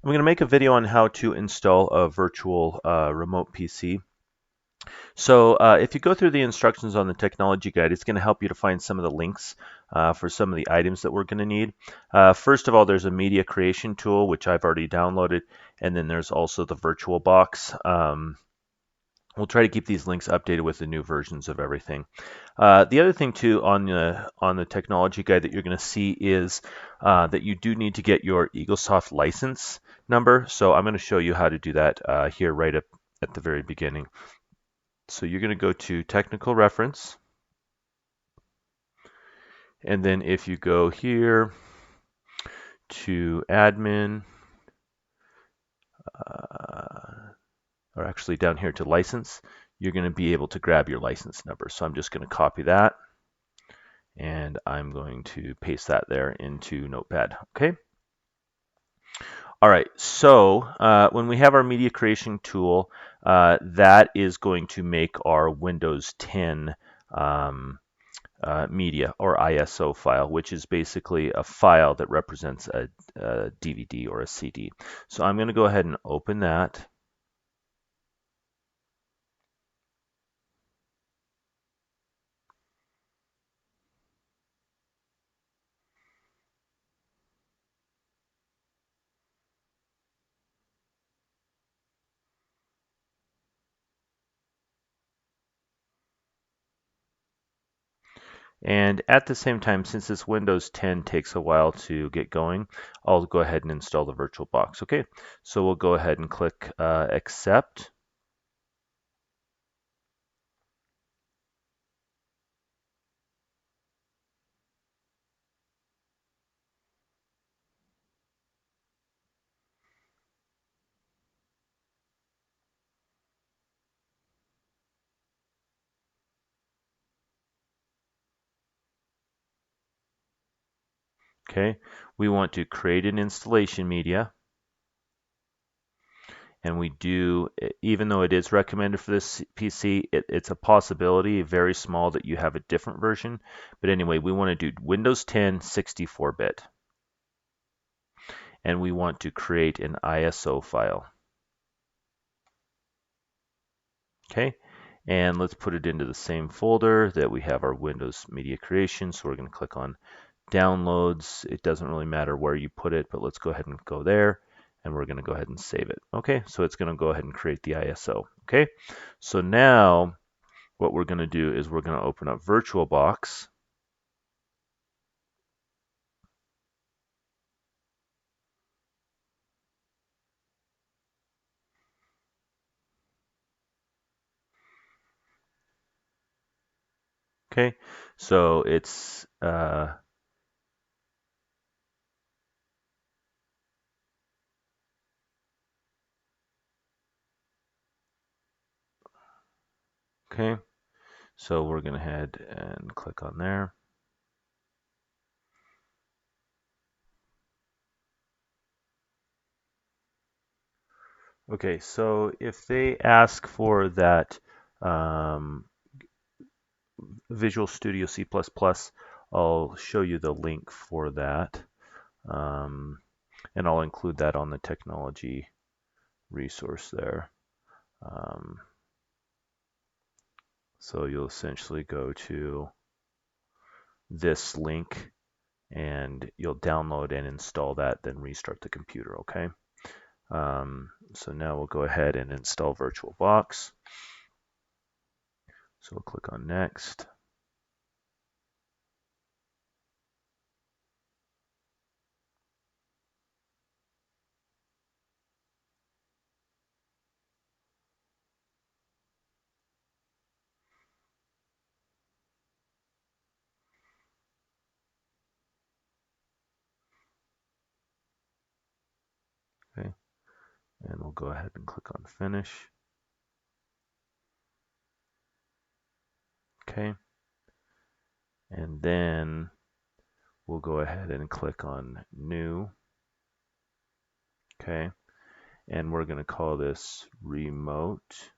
I'm going to make a video on how to install a virtual remote PC. So if you go through the instructions on the technology guide, it's going to help you to find some of the links for some of the items that we're going to need. First of all, there's a media creation tool, which I've already downloaded, and then there's also the VirtualBox. We'll try to keep these links updated with the new versions of everything. The other thing too on the technology guide that you're going to see is that you do need to get your Eaglesoft license number. So I'm going to show you how to do that here right up at the very beginning. So you're going to go to technical reference, and then if you go here to admin, or actually down here to license, you're going to be able to grab your license number. So I'm just going to copy that, and I'm going to paste that there into Notepad. Okay. All right, so when we have our media creation tool, that is going to make our Windows 10 media or ISO file, which is basically a file that represents a DVD or a CD. So I'm going to go ahead and open that. And at the same time, since this Windows 10 takes a while to get going, I'll go ahead and install the VirtualBox. Okay, so we'll go ahead and click accept. Okay, we want to create an installation media. And we do, even though it is recommended for this PC, it's a possibility, very small, that you have a different version. But anyway, we want to do Windows 10 64-bit. And we want to create an ISO file. Okay, and let's put it into the same folder that we have our Windows Media Creation. So we're going to click on Downloads. It doesn't really matter where you put it, but let's go ahead and go there. And we're going to go ahead and save it. Okay, so it's going to go ahead and create the ISO. Okay, so now what we're going to do is we're going to open up VirtualBox. Okay, so it's okay, so we're going to head and click on there. Okay, so if they ask for that Visual Studio C++, I'll show you the link for that. And I'll include that on the technology resource there. So you'll essentially go to this link and you'll download and install that, then restart the computer, okay? So now we'll go ahead and install VirtualBox. So we'll click on Next. Okay, and we'll go ahead and click on Finish. Okay, and then we'll go ahead and click on New. Okay, and we're going to call this Remote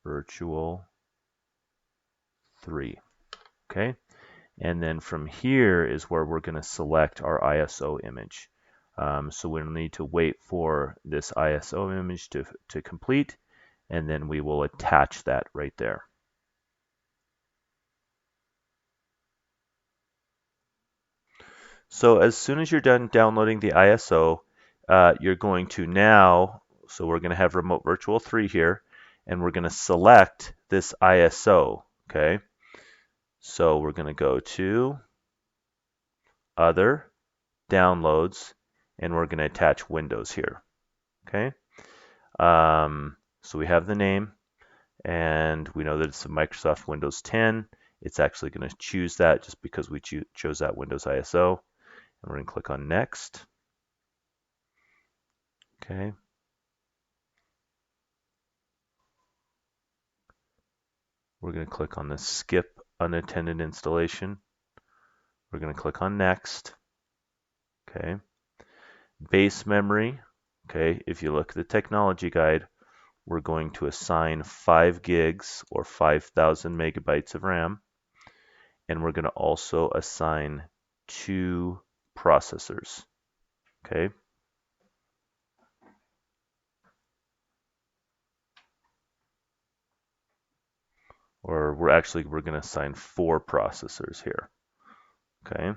Virtual 3. Okay, And then from here is where we're going to select our ISO image. So we'll need to wait for this ISO image to complete, and then we will attach that right there. So as soon as you're done downloading the ISO, you're going to now, so we're going to have Remote Virtual 3 here, and we're going to select this ISO, okay? So we're going to go to Other, Downloads, and we're going to attach Windows here, okay? So we have the name, and we know that it's a Microsoft Windows 10. It's actually going to choose that just because we chose that Windows ISO. And we're going to click on Next. Okay. We're going to click on the Skip Unattended Installation. We're going to click on Next. Okay. Base memory. Okay. If you look at the technology guide, we're going to assign 5 gigs or 5,000 megabytes of RAM. And we're going to also assign 2 processors. Okay. Or we're going to assign 4 processors here. Okay.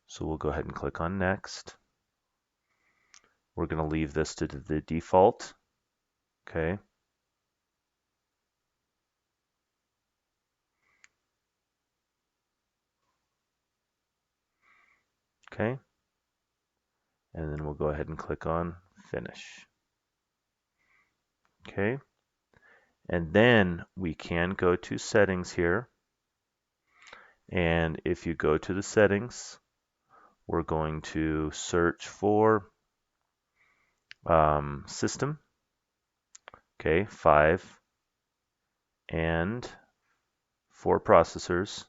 So we'll go ahead and click on Next. We're going to leave this to the default. Okay. Okay. And then we'll go ahead and click on Finish. Okay. And then we can go to Settings here. And if you go to the Settings, we're going to search for System. Okay, 5 and 4 processors.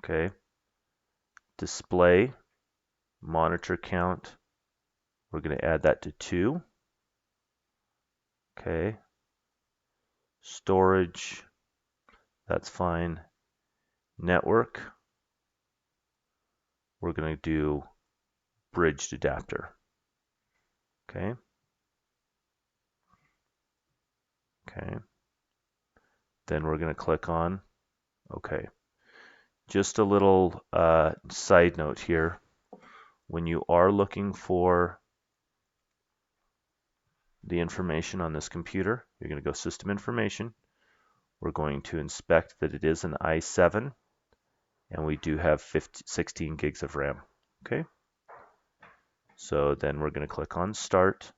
Okay. Display, monitor count. We're going to add that to 2. Okay. Storage, that's fine. Network, we're going to do bridged adapter. Okay. Okay. Then we're going to click on OK. Just a little side note here. When you are looking for the information on this computer, you're going to go System Information. We're going to inspect that it is an i7, and we do have 16 gigs of RAM. Okay. So then we're going to click on Start.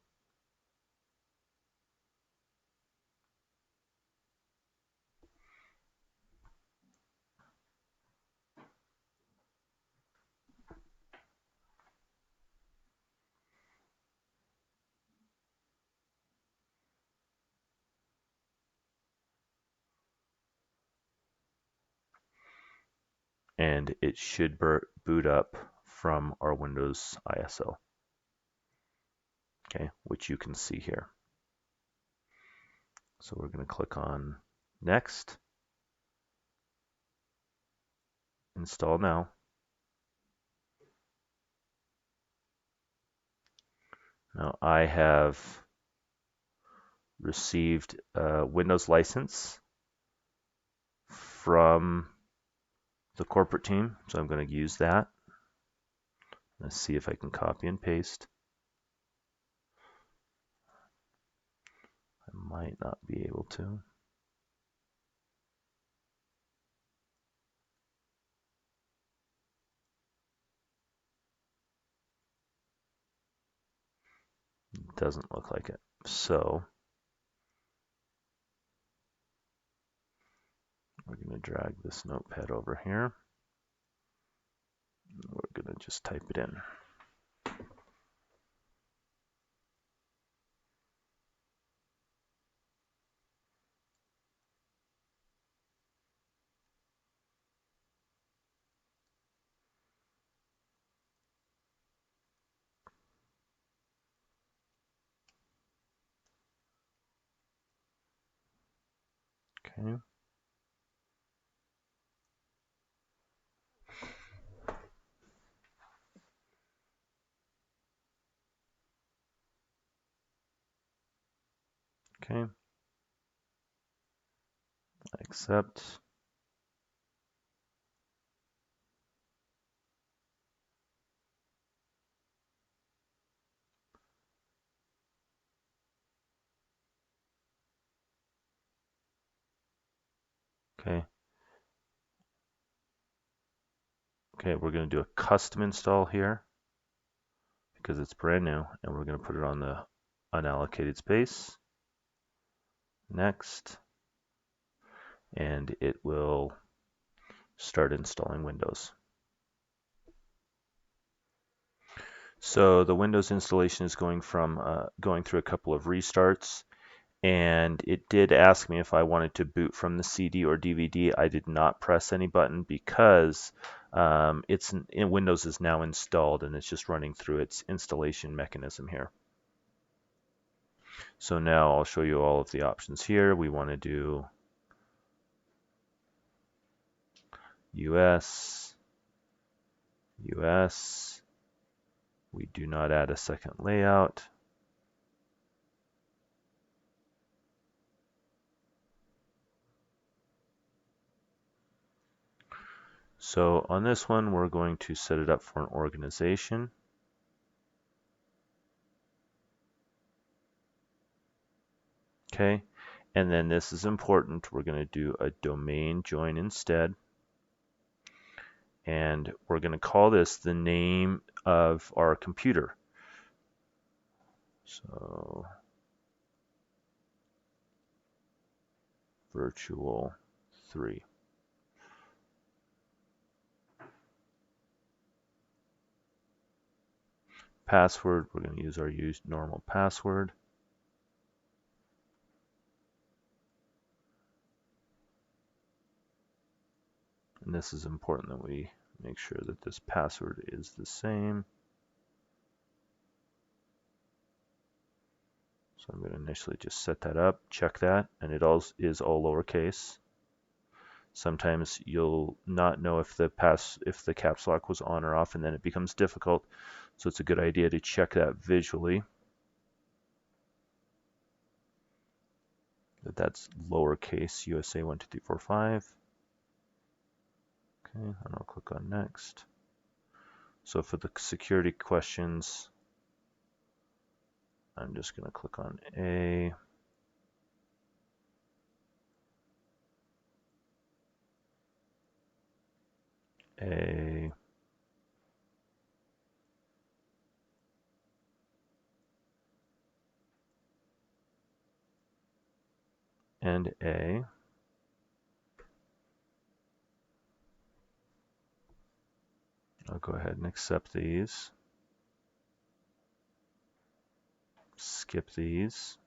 And it should boot up from our Windows ISO, okay, which you can see here. So we're going to click on Next, Install Now. Now I have received a Windows license from the corporate team, so I'm going to use that. Let's see if I can copy and paste. I might not be able to. It doesn't look like it. So we're going to drag this notepad over here. We're going to just type it in. Okay. Okay, accept. Okay. Okay, we're going to do a custom install here because it's brand new, and we're going to put it on the unallocated space. Next, and it will start installing Windows. So the Windows installation is going through a couple of restarts, and it did ask me if I wanted to boot from the CD or DVD. I did not press any button because Windows is now installed and it's just running through its installation mechanism here. So now I'll show you all of the options here. We want to do US, US. We do not add a second layout. So on this one, we're going to set it up for an organization. Okay, and then this is important. We're going to do a domain join instead. And we're going to call this the name of our computer. So virtual 3. Password, we're going to use our normal password. And this is important that we make sure that this password is the same. So I'm going to initially just set that up, check that, and it all is all lowercase. Sometimes you'll not know if the caps lock was on or off, and then it becomes difficult. So it's a good idea to check that visually. That's lowercase USA 1 2 3 4 5. Okay, and I'll click on next. So for the security questions, I'm just going to click on A. A. And A. I'll go ahead and accept these. Skip these.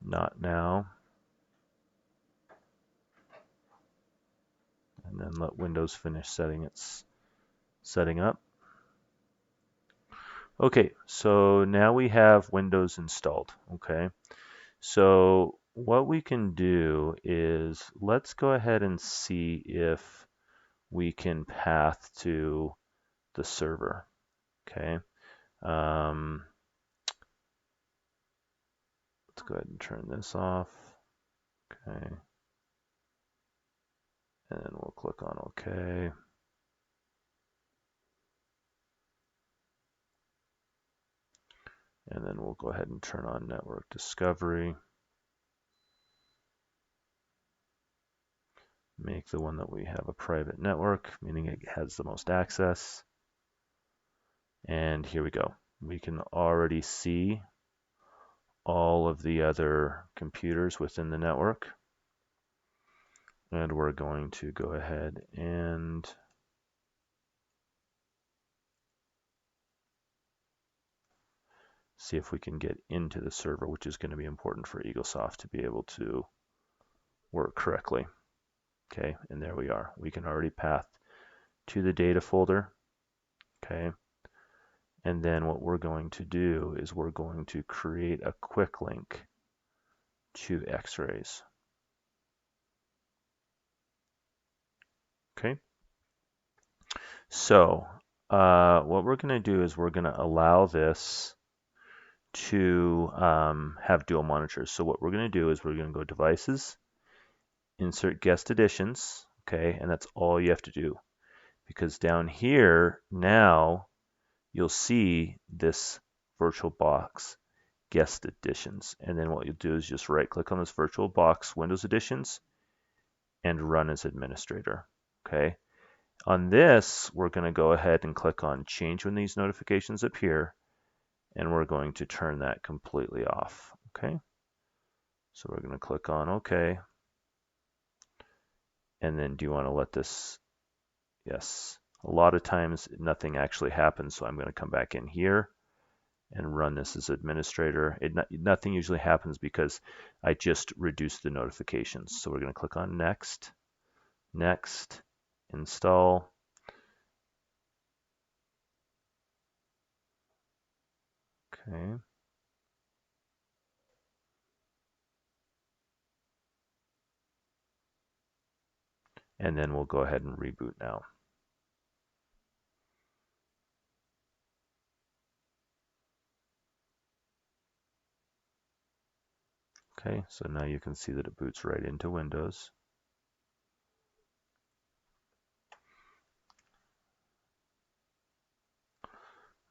Not now. And then let Windows finish setting up. Okay, so now we have Windows installed. Okay, so what we can do is let's go ahead and see if we can path to the server. Okay, let's go ahead and turn this off. Okay, and then we'll click on OK. And then we'll go ahead and turn on network discovery. Make the one that we have a private network, meaning it has the most access. And here we go. We can already see all of the other computers within the network. And we're going to go ahead and see if we can get into the server, which is going to be important for Eaglesoft to be able to work correctly. Okay, and there we are. We can already path to the data folder. Okay, and then what we're going to do is we're going to create a quick link to X-rays. Okay, So what we're going to do is we're going to allow this to have dual monitors. So what we're going to do is we're going to go Devices, Insert Guest Editions, okay, and that's all you have to do. Because down here now you'll see this VirtualBox Guest Editions, and then what you'll do is just right click on this VirtualBox Windows Editions and run as administrator. Okay. On this, we're going to go ahead and click on Change when these notifications appear, and we're going to turn that completely off. Okay. So we're going to click on OK, and then do you want to let this? Yes. A lot of times nothing actually happens, so I'm going to come back in here and run this as administrator. Nothing usually happens because I just reduced the notifications. So we're going to click on Next, Next, Install. Okay. And then we'll go ahead and reboot now. Okay, so now you can see that it boots right into Windows.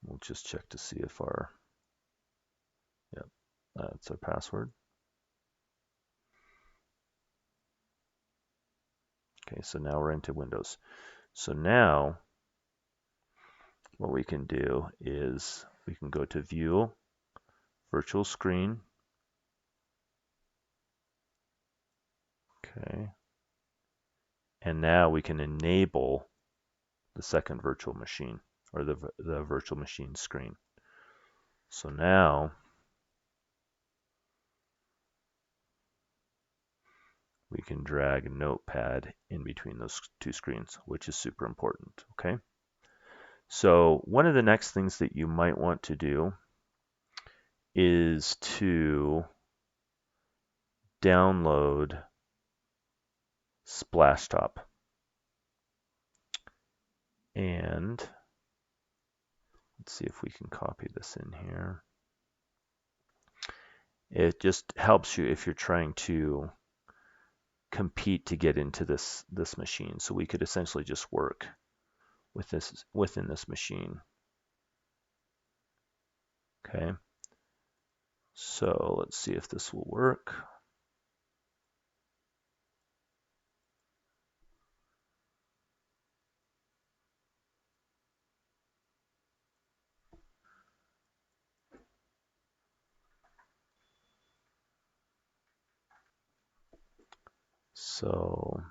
We'll just check to see if yep, that's our password. Okay, so now we're into Windows. So now what we can do is we can go to View, Virtual Screen. Okay. And now we can enable the second virtual machine, or the virtual machine screen. So now we can drag a notepad in between those two screens, which is super important, okay? So one of the next things that you might want to do is to download Splashtop. And let's see if we can copy this in here. It just helps you if you're trying to compete to get into this machine. So we could essentially just work with this within this machine. Okay. So let's see if this will work. So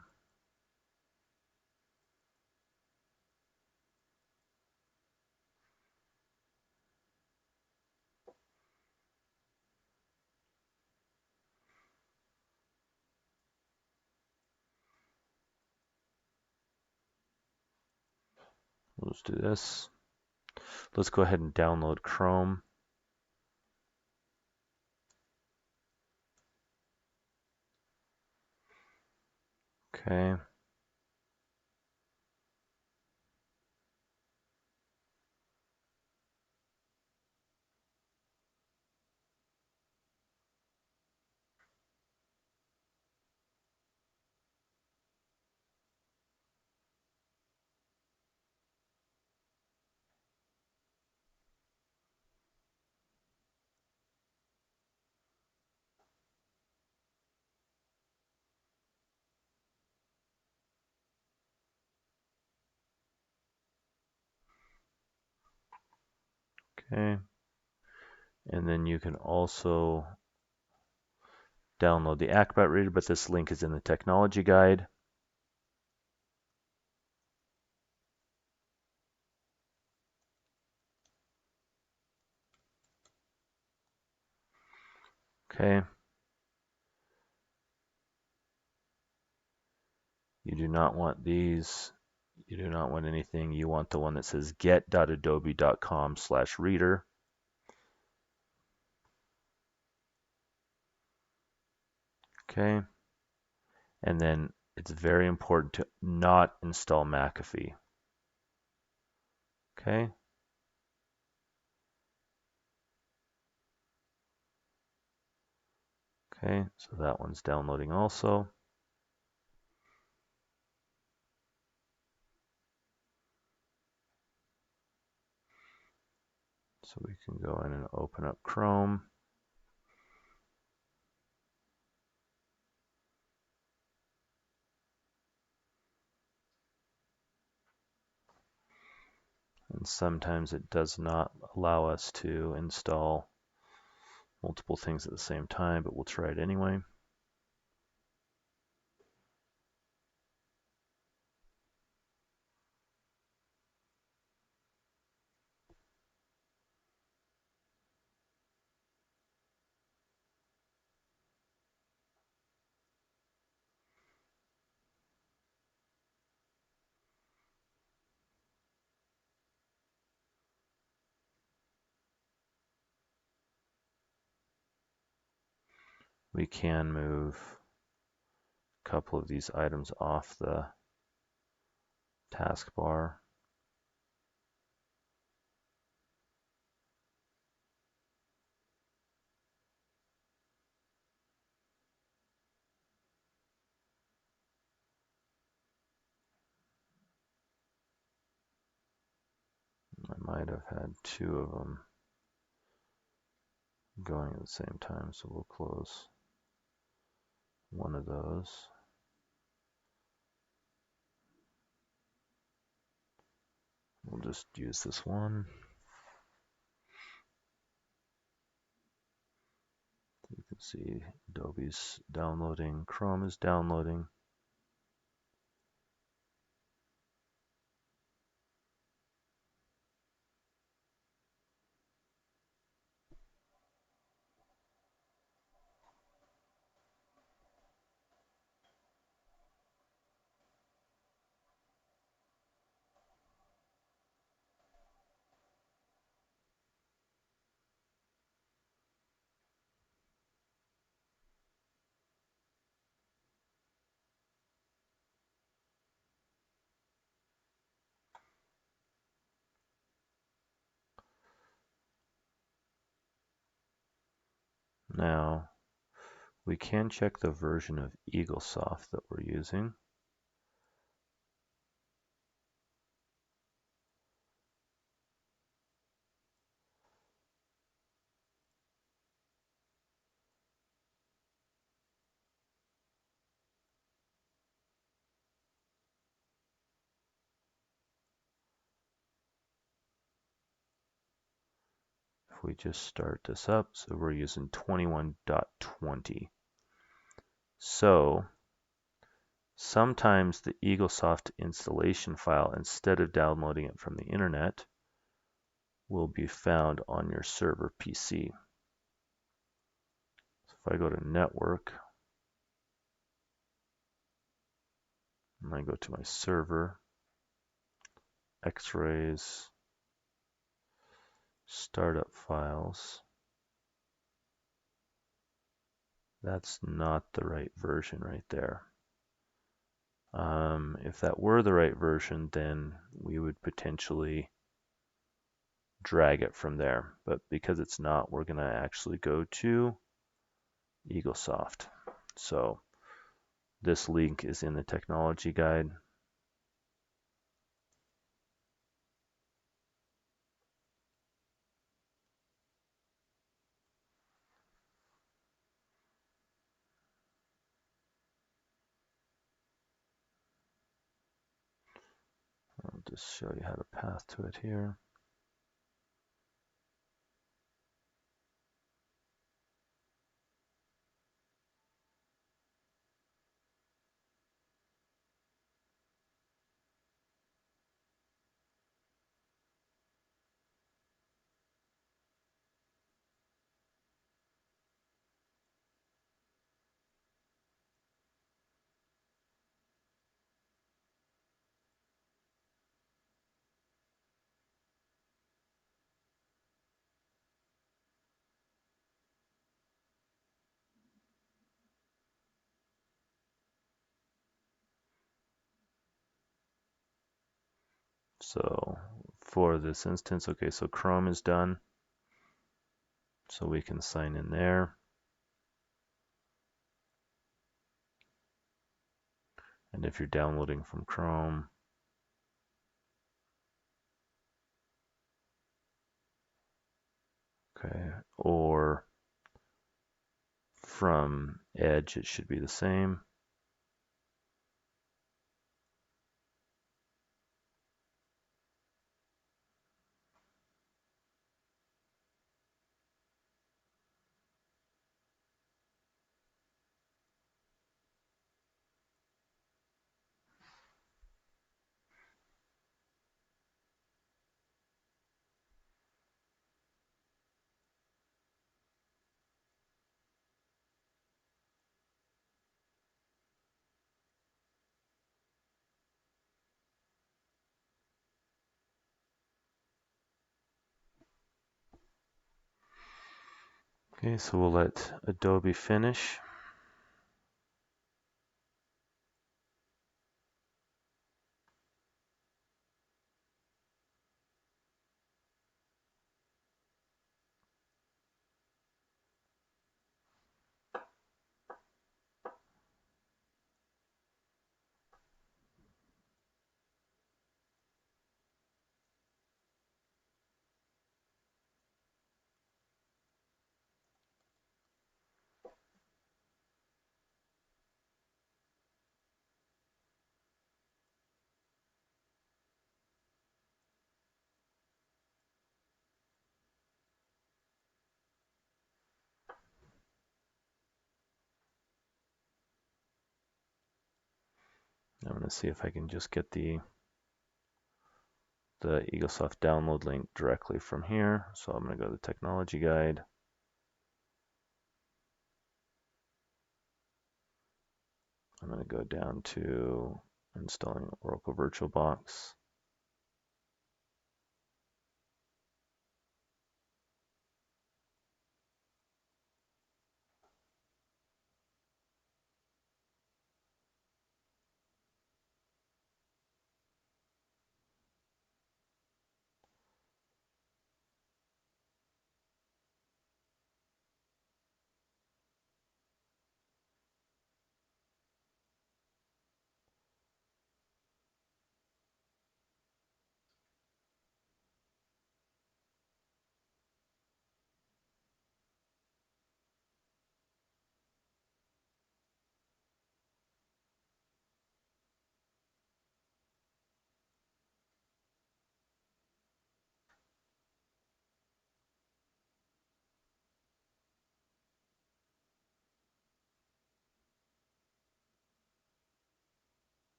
let's do this. Let's go ahead and download Chrome. Okay. Okay. And then you can also download the Acrobat Reader, but this link is in the technology guide. Okay. You do not want these. You do not want anything. You want the one that says get.adobe.com/reader. Okay. And then it's very important to not install McAfee. Okay. Okay, so that one's downloading also. So we can go in and open up Chrome. And sometimes it does not allow us to install multiple things at the same time, but we'll try it anyway. We can move a couple of these items off the taskbar. I might have had two of them going at the same time, so we'll close one of those. We'll just use this one. You can see Adobe's downloading, Chrome is downloading. Now, we can check the version of Eaglesoft that we're using. If we just start this up, so we're using 21.20. So sometimes the Eaglesoft installation file, instead of downloading it from the internet, will be found on your server PC. So if I go to Network, and I go to my server, X-Rays, startup files, that's not the right version right there. If that were the right version, then we would potentially drag it from there. But because it's not, we're going to actually go to Eaglesoft. So this link is in the technology guide. I'll just show you how to path to it here. So for this instance. Okay, so Chrome is done. So we can sign in there. And if you're downloading from Chrome, okay, or from Edge, it should be the same. Okay, so we'll let Adobe finish. I'm going to see if I can just get the Eaglesoft download link directly from here. So I'm going to go to the technology guide. I'm going to go down to installing Oracle VirtualBox.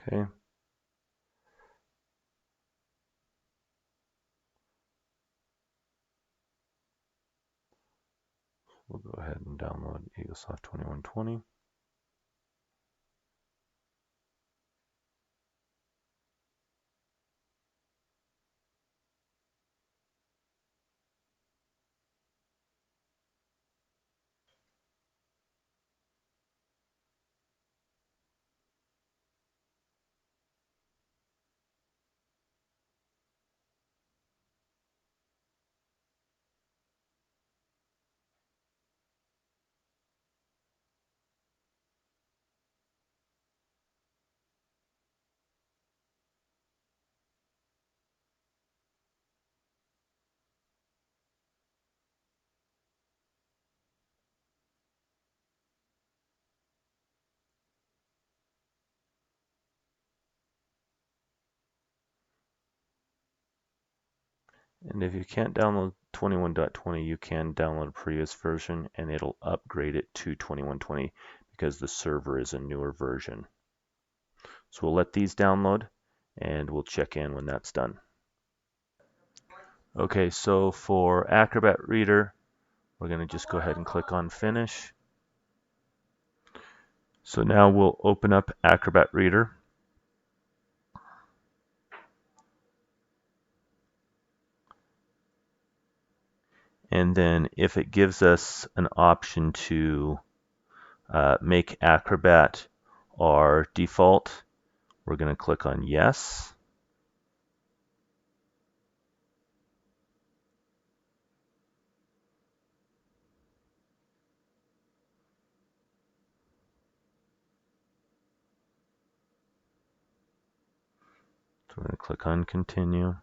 Okay. We'll go ahead and download Eaglesoft 2120. And if you can't download 21.20, you can download a previous version and it'll upgrade it to 2120 because the server is a newer version. So we'll let these download and we'll check in when that's done. Okay, so for Acrobat Reader, we're going to just go ahead and click on Finish. So now we'll open up Acrobat Reader. And then if it gives us an option to make Acrobat our default, we're going to click on yes. So we're going to click on continue.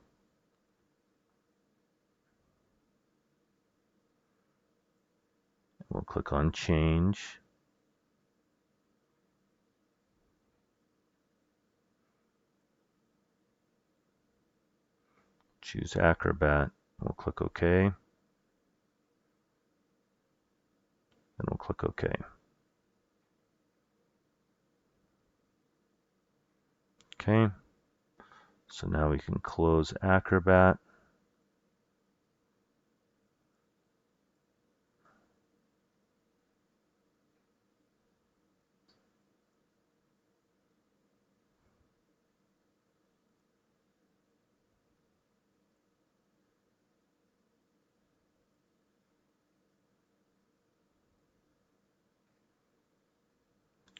We'll click on change. Choose Acrobat. We'll click OK. And we'll click OK. Okay. So now we can close Acrobat.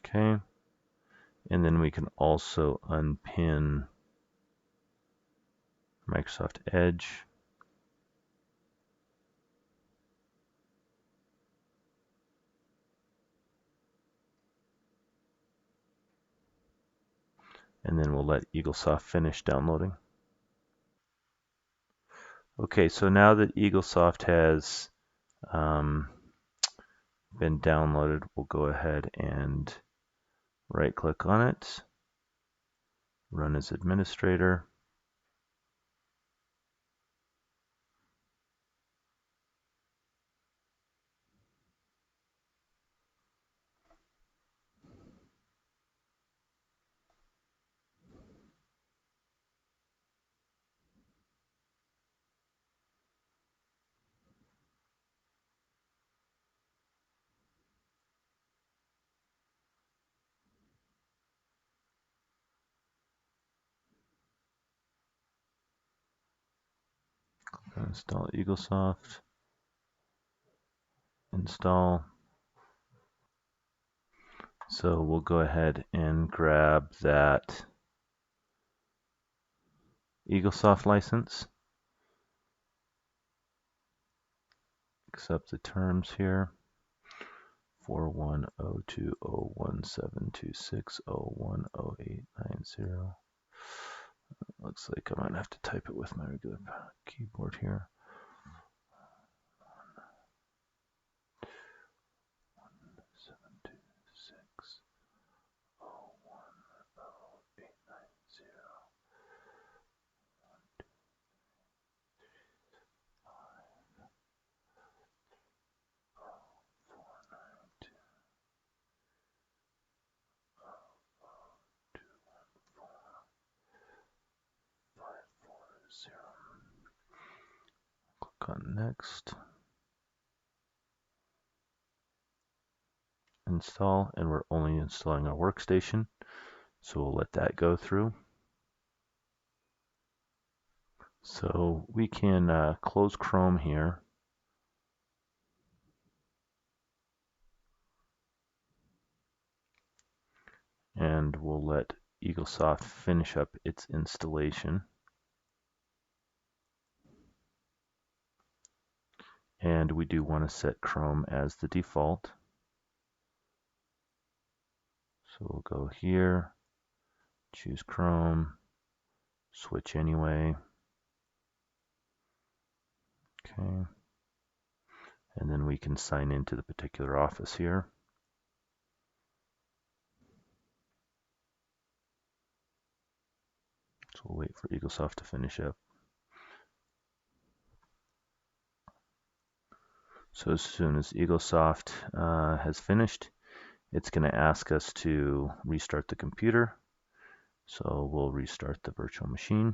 Okay. And then we can also unpin Microsoft Edge. And then we'll let Eaglesoft finish downloading. Okay, so now that Eaglesoft has been downloaded, we'll go ahead and right-click on it, run as administrator. Install Eaglesoft. Install. So we'll go ahead and grab that Eaglesoft license. Accept the terms here. 4102017260108890. Looks like I might have to type it with my regular keyboard here. Click on next. Install, and we're only installing our workstation, so we'll let that go through. So we can close Chrome here. And we'll let Eaglesoft finish up its installation. And we do want to set Chrome as the default. So we'll go here, choose Chrome, switch anyway. Okay. And then we can sign into the particular office here. So we'll wait for Eaglesoft to finish up. So as soon as Eaglesoft has finished, it's going to ask us to restart the computer. So we'll restart the virtual machine.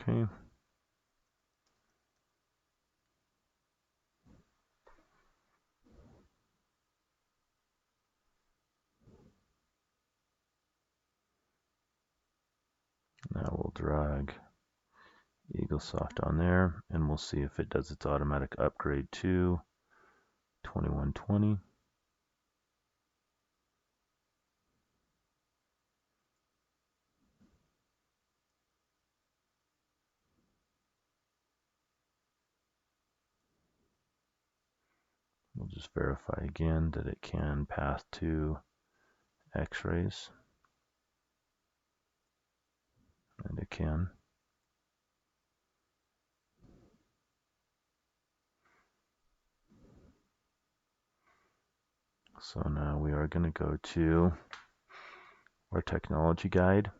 Okay. Now we'll drag Eaglesoft on there, and we'll see if it does its automatic upgrade to 2120. We'll just verify again that it can path to X-rays, and it can. So now we are going to go to our technology guide.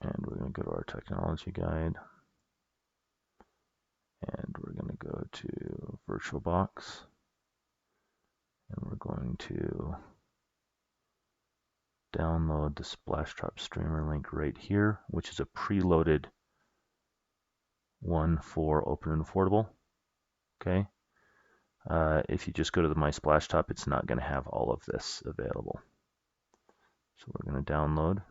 And we're going to go to our technology guide. And we're going to go to VirtualBox. And we're going to download the Splashtop Streamer link right here, which is a preloaded one for Open and Affordable. Okay. If you just go to the My Splashtop, it's not going to have all of this available. So we're going to download.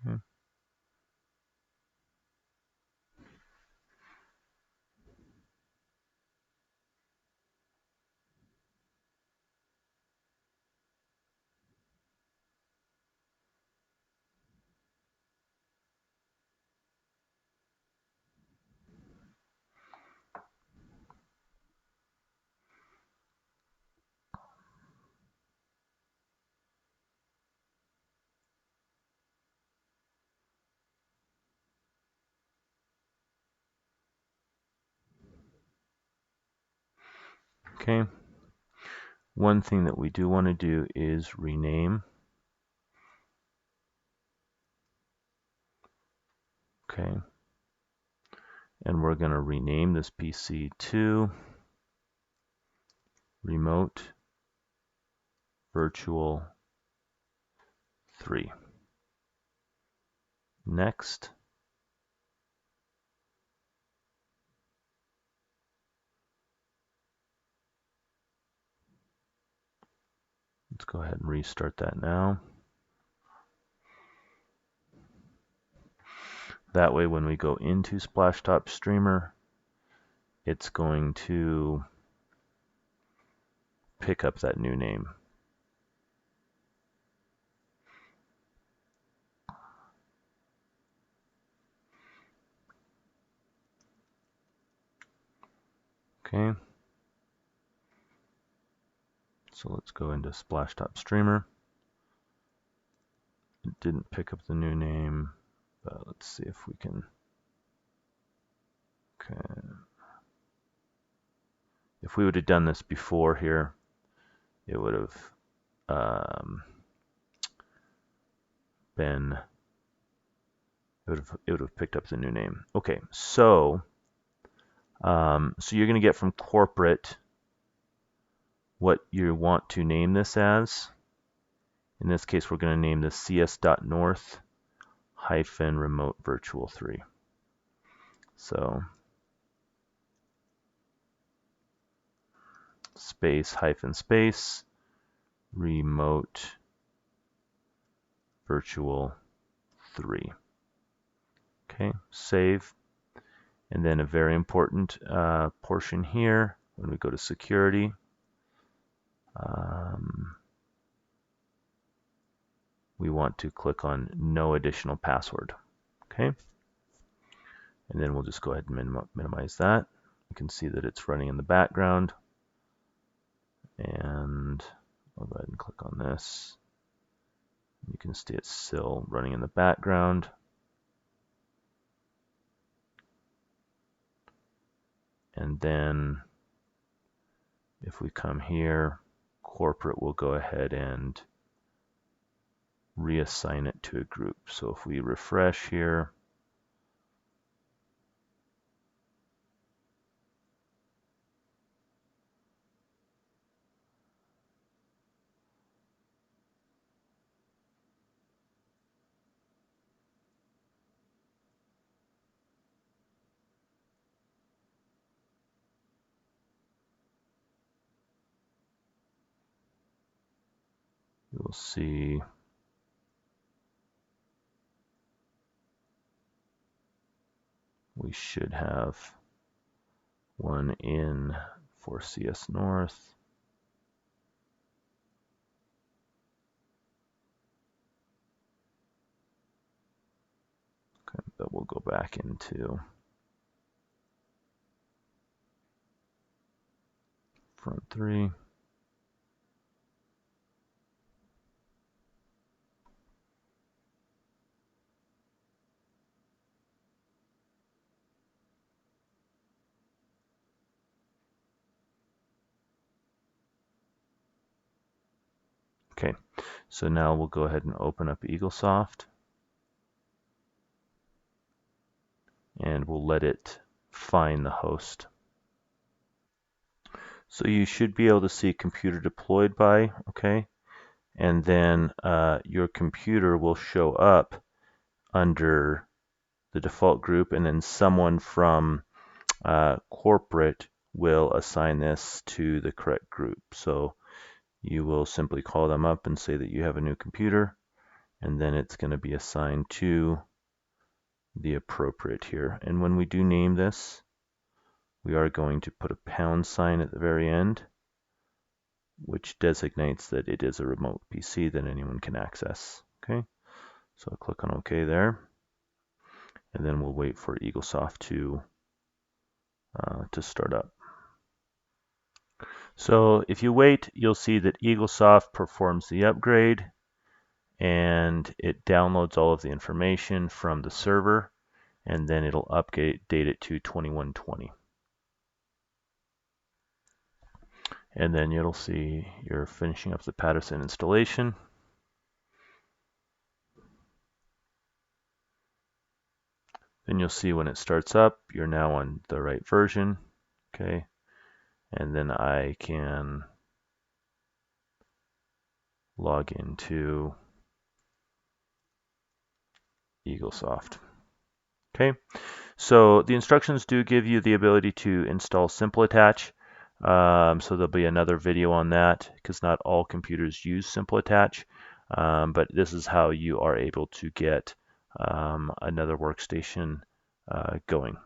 Okay. Okay. One thing that we do want to do is rename. Okay. And we're going to rename this PC to Remote Virtual 3. Next. Let's go ahead and restart that now. That way when we go into Splashtop Streamer, it's going to pick up that new name. Okay. So let's go into Splashtop Streamer. It didn't pick up the new name, but let's see if we can. Okay. If we would have done this before here, it would have been, it would have picked up the new name. Okay, so you're going to get from corporate what you want to name this as. In this case, we're going to name this cs.north-remote virtual 3. So space hyphen space remote virtual 3. Okay, save. And then a very important portion here, when we go to security, we want to click on no additional password. Okay, and then we'll just go ahead and minimize that. You can see that it's running in the background, and I'll go ahead and click on this. You can see it's still running in the background. And then if we come here, corporate will go ahead and reassign it to a group. So if we refresh here, you'll see we should have one in for CS North. Okay, but we'll go back into front 3. Okay, so now we'll go ahead and open up Eaglesoft, and we'll let it find the host. So you should be able to see computer deployed by, okay? And then your computer will show up under the default group, and then someone from corporate will assign this to the correct group. So you will simply call them up and say that you have a new computer, and then it's going to be assigned to the appropriate here. And when we do name this, we are going to put a # at the very end, which designates that it is a remote PC that anyone can access. Okay, so I'll click on OK there, and then we'll wait for Eaglesoft to start up. So if you wait, you'll see that Eaglesoft performs the upgrade, and it downloads all of the information from the server, and then it'll update it to 2120. And then you'll see you're finishing up the Patterson installation. Then you'll see when it starts up, you're now on the right version. Okay, and then I can log into Eaglesoft. Okay, so the instructions do give you the ability to install Simple Attach. So there'll be another video on that, because not all computers use Simple Attach, but this is how you are able to get another workstation going.